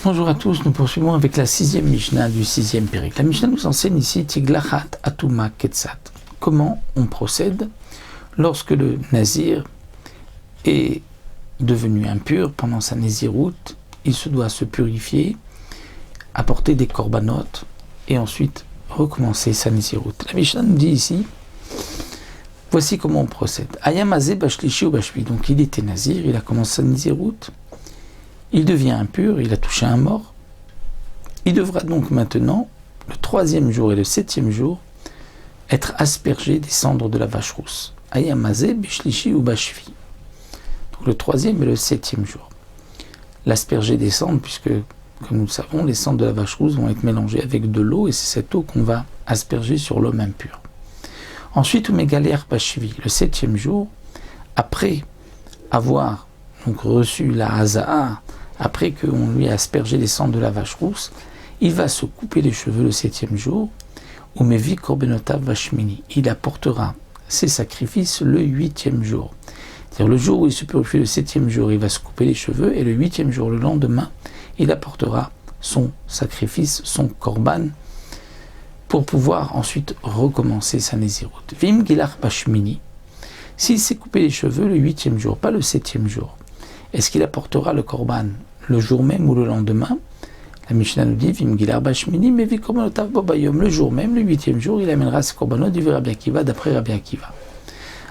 Bonjour à tous, nous poursuivons avec la 6e Mishnah du 6e Pérec. La Mishnah nous enseigne ici Tiglachat Atuma Ketsat. Comment on procède lorsque le Nazir est devenu impur pendant sa Néziroute. Il se doit se purifier, apporter des corbanotes et ensuite recommencer sa Néziroute. La Mishnah nous dit ici, voici comment on procède. Ayamazé Bashlishi ou Bashvi. Donc il était Nazir, il a commencé sa Néziroute. Il devient impur, il a touché un mort. Il devra donc maintenant, le 3e jour et le 7e jour, être aspergé des cendres de la vache rousse. Ayamazé, Bishlishi ou Bashvi. Donc le 3e et le 7e jour. L'asperger des cendres, puisque, comme nous le savons, les cendres de la vache rousse vont être mélangées avec de l'eau, et c'est cette eau qu'on va asperger sur l'homme impur. Ensuite, Umegaler Bashvi, le 7e jour, après avoir donc reçu la Haza'a, après qu'on lui a aspergé les cendres de la vache rousse, il va se couper les cheveux le 7e jour, ou mevi korbenotav vashmini. Il apportera ses sacrifices le 8e jour. C'est-à-dire le jour où il se purifie le 7e jour, il va se couper les cheveux, et le 8e jour, le lendemain, il apportera son sacrifice, son korban, pour pouvoir ensuite recommencer sa néziroute. Vim gilar vashmini. S'il s'est coupé les cheveux le 8e jour, pas le 7e jour, est-ce qu'il apportera le korban le jour même ou le lendemain? La Mishnah nous dit Vim gilar bashmini mevi korbanot bobayom. Le jour même, le 8e jour, il amènera ses korbanot du Rabbi Akiva, d'après Rabbi Akiva.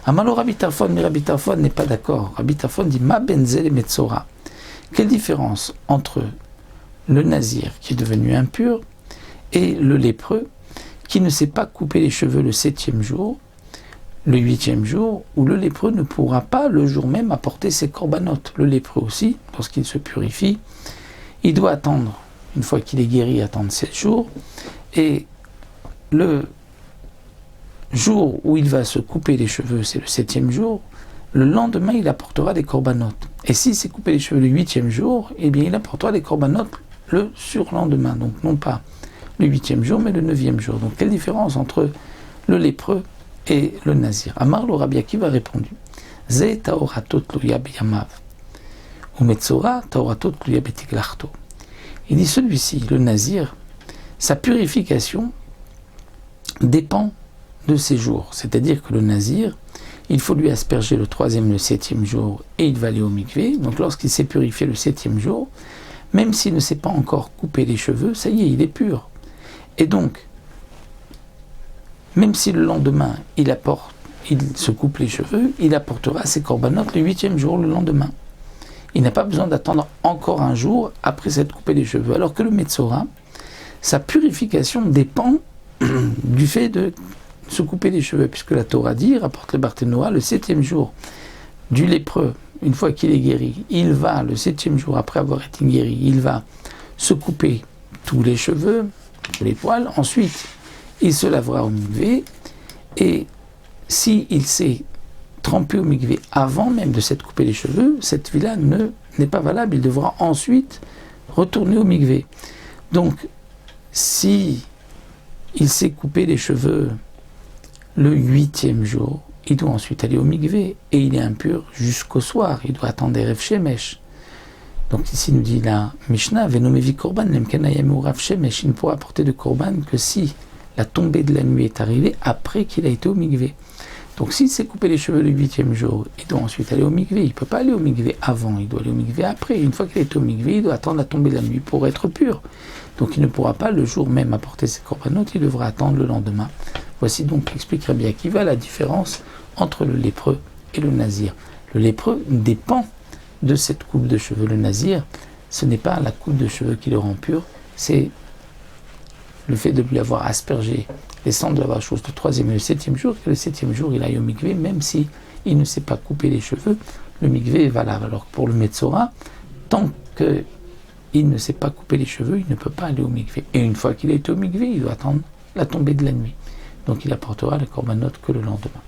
Amalo Rabbi Tarfon, mais Rabbi Tarfon n'est pas d'accord. Rabbi Tarfon dit Ma benzel et metzora. Quelle différence entre le nazir qui est devenu impur et le lépreux qui ne s'est pas coupé les cheveux le 7e jour, le 8e jour, où le lépreux ne pourra pas le jour même apporter ses corbanotes. Le lépreux aussi, lorsqu'il se purifie, il doit attendre, une fois qu'il est guéri, attendre 7 jours, et le jour où il va se couper les cheveux, c'est le 7e jour, le lendemain il apportera des corbanotes. Et s'il s'est coupé les cheveux le 8e jour, eh bien il apportera des corbanotes le surlendemain, donc non pas le 8e jour, mais le 9e jour. Donc quelle différence entre le lépreux et le nazir? Amar le Rabbi Akiva a répondu Ze taoratot luya biyamav ou metzora taoratot luya betiglachto. Il dit celui-ci, le nazir, sa purification dépend de ses jours. C'est-à-dire que le nazir, il faut lui asperger le 3e, le 7e jour et il va aller au mikvé. Donc lorsqu'il s'est purifié le 7e jour, même s'il ne s'est pas encore coupé les cheveux, ça y est, il est pur. Et donc, même si le lendemain, il se coupe les cheveux, il apportera ses corbanotes le 8e jour, le lendemain. Il n'a pas besoin d'attendre encore un jour après s'être coupé les cheveux. Alors que le Metzora, sa purification dépend du fait de se couper les cheveux, puisque la Torah dit, rapporte le Barthénoa, le 7e jour du lépreux, une fois qu'il est guéri, il va, le 7e jour après avoir été guéri, il va se couper tous les cheveux, les poils, ensuite il se lavera au mikvé, et s'il s'est trempé au mikvé avant même de s'être coupé les cheveux, cette vie-là n'est pas valable, il devra ensuite retourner au mikvé. Donc, si il s'est coupé les cheveux le 8e jour, il doit ensuite aller au mikvé, et il est impur jusqu'au soir, il doit attendre Erev Shemesh. Donc ici nous dit la Mishnah, Venomevi Korban, Lemkenayam ou Rav Shemesh, il ne pourra apporter de Korban que si la tombée de la nuit est arrivée après qu'il a été au mikvé. Donc s'il s'est coupé les cheveux le 8e jour, il doit ensuite aller au mikvé. Il ne peut pas aller au mikvé avant, il doit aller au mikvé après. Une fois qu'il est au mikvé, il doit attendre la tombée de la nuit pour être pur. Donc il ne pourra pas le jour même apporter ses corbanotes, il devra attendre le lendemain. Voici donc, explique Rabbi Akiva, la différence entre le lépreux et le nazir. Le lépreux dépend de cette coupe de cheveux. Le nazir, ce n'est pas la coupe de cheveux qui le rend pur, c'est le fait de lui avoir aspergé les cendres de la vache rousse le 3e et le 7e jour, que le 7e jour il aille au mikvé, même si il ne s'est pas coupé les cheveux, le mikvé est valable. Alors que pour le Metzora, tant qu'il ne s'est pas coupé les cheveux, il ne peut pas aller au mikvé. Et une fois qu'il est au mikvé, il doit attendre la tombée de la nuit. Donc il apportera le korbanot que le lendemain.